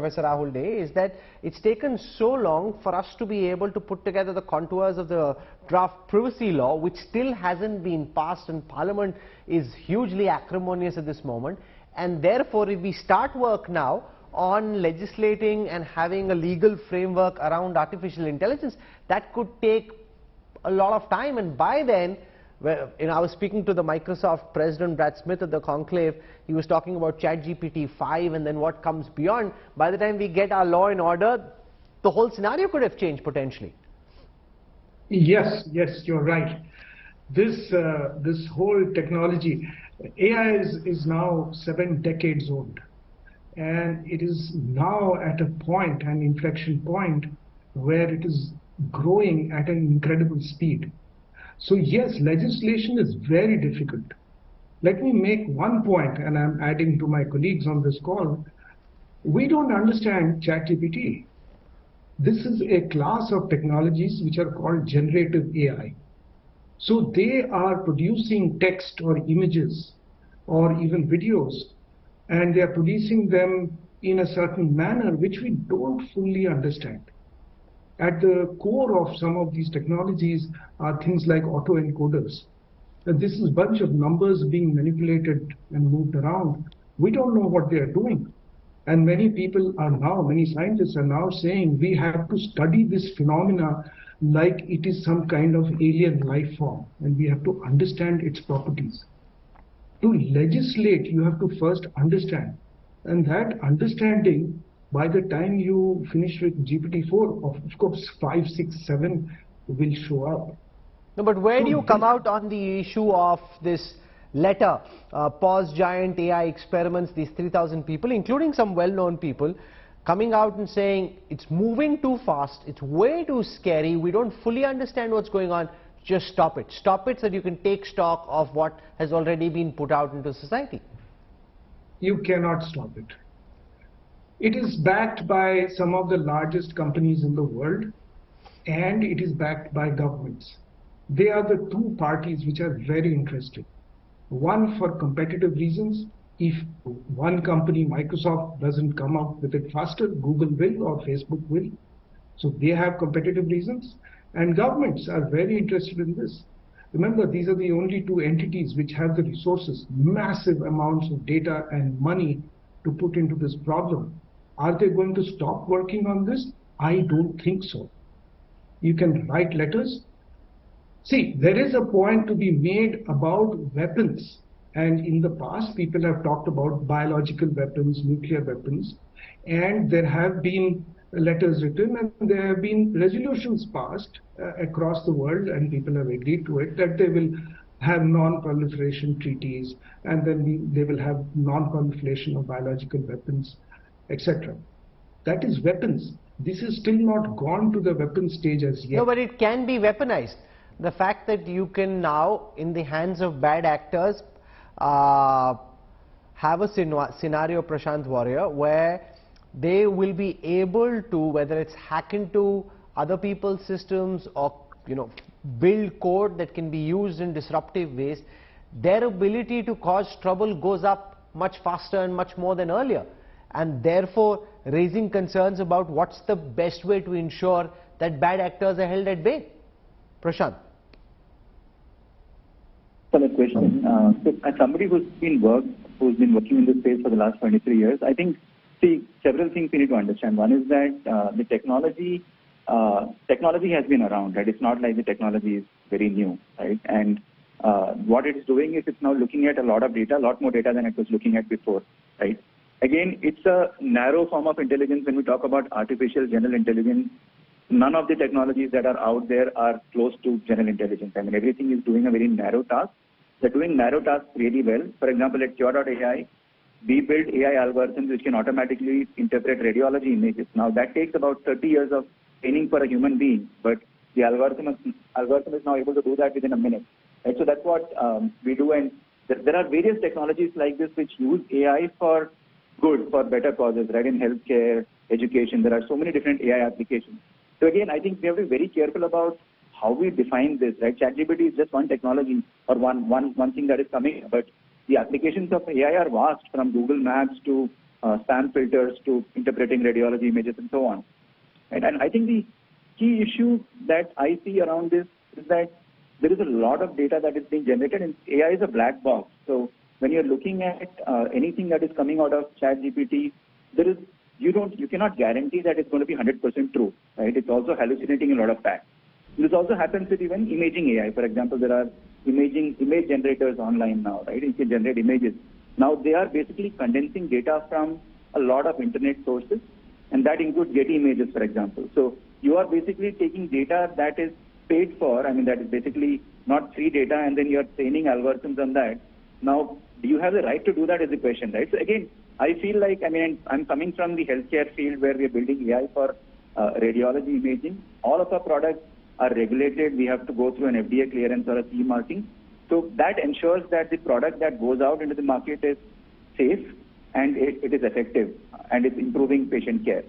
Professor Rahul Day, is that it's taken so long for us to be able to put together the contours of the draft privacy law, which still hasn't been passed, and Parliament is hugely acrimonious at this moment. And therefore, if we start work now on legislating and having a legal framework around artificial intelligence, that could take a lot of time, and by then, I was speaking to the Microsoft president Brad Smith at the conclave. He was talking about ChatGPT 5 and then what comes beyond. By the time we get our law in order, the whole scenario could have changed potentially. Yes, you're right. This whole technology, AI is now 7 decades old, and it is now at a point, an inflection point, where it is growing at an incredible speed. So yes, legislation is very difficult. Let me make one point, and I'm adding to my colleagues on this call. We don't understand ChatGPT. This is a class of technologies which are called generative AI. So they are producing text or images or even videos, and they are producing them in a certain manner which we don't fully understand. At the core of some of these technologies are things like autoencoders. This is a bunch of numbers being manipulated and moved around. We don't know what they are doing. And many scientists are now saying we have to study this phenomena like it is some kind of alien life form, and we have to understand its properties. To legislate, you have to first understand. And that understanding, by the time you finish with GPT-4, of course, 5, 6, 7 will show up. No, but where do you come out on the issue of this letter, Pause Giant AI Experiments, these 3,000 people, including some well-known people, coming out and saying it's moving too fast, it's way too scary, we don't fully understand what's going on, just stop it. Stop it so that you can take stock of what has already been put out into society. You cannot stop it. It is backed by some of the largest companies in the world, and it is backed by governments. They are the two parties which are very interested. One, for competitive reasons. If one company, Microsoft, doesn't come up with it faster, Google will or Facebook will. So they have competitive reasons, and governments are very interested in this. Remember, these are the only two entities which have the resources, massive amounts of data and money to put into this problem. Are they going to stop working on this? I don't think so. You can write letters. See, there is a point to be made about weapons. And in the past, people have talked about biological weapons, nuclear weapons, and there have been letters written and there have been resolutions passed across the world, and people have agreed to it, that they will have non-proliferation treaties, and then they will have non-proliferation of biological weapons, etc. That is weapons. This is still not gone to the weapon stage as yet. No, but it can be weaponized. The fact that you can now, in the hands of bad actors, have a scenario, Prashant Warrior, where they will be able to, whether it's hack into other people's systems or build code that can be used in disruptive ways, their ability to cause trouble goes up much faster and much more than earlier, and therefore raising concerns about what's the best way to ensure that bad actors are held at bay. Prashant. For the question, so as somebody who's been working in this space for the last 23 years, I think, several things we need to understand. One is that the technology has been around, right? It's not like the technology is very new, right? And what it is doing is it's now looking at a lot of data, a lot more data than it was looking at before, right? Again, it's a narrow form of intelligence. When we talk about artificial general intelligence, none of the technologies that are out there are close to general intelligence. I mean, everything is doing a very narrow task. They're doing narrow tasks really well. For example, at Cure.ai, we build AI algorithms which can automatically interpret radiology images. Now, that takes about 30 years of training for a human being, but the algorithm is now able to do that within a minute. Right? So that's what we do. And there are various technologies like this which use AI for good, for better causes, right? In healthcare, education, there are so many different AI applications. So again, I think we have to be very careful about how we define this, right? ChatGPT is just one technology or one thing that is coming, but the applications of AI are vast, from Google Maps to spam filters to interpreting radiology images and so on. And I think the key issue that I see around this is that there is a lot of data that is being generated, and AI is a black box. So when you're looking at anything that is coming out of ChatGPT, you cannot guarantee that it's going to be 100% true, right? It's also hallucinating a lot of facts. This also happens with even imaging AI. For example, there are image generators online now, right? You can generate images. Now they are basically condensing data from a lot of internet sources, and that includes Getty Images, for example. So you are basically taking data that is paid for, I mean, that is basically not free data, and then you are training algorithms on that. Now, do you have the right to do that is the question, right? So again, I feel like, I mean, I'm coming from the healthcare field where we are building AI for radiology imaging. All of our products are regulated. We have to go through an FDA clearance or a CE marking. So that ensures that the product that goes out into the market is safe and it is effective and it's improving patient care.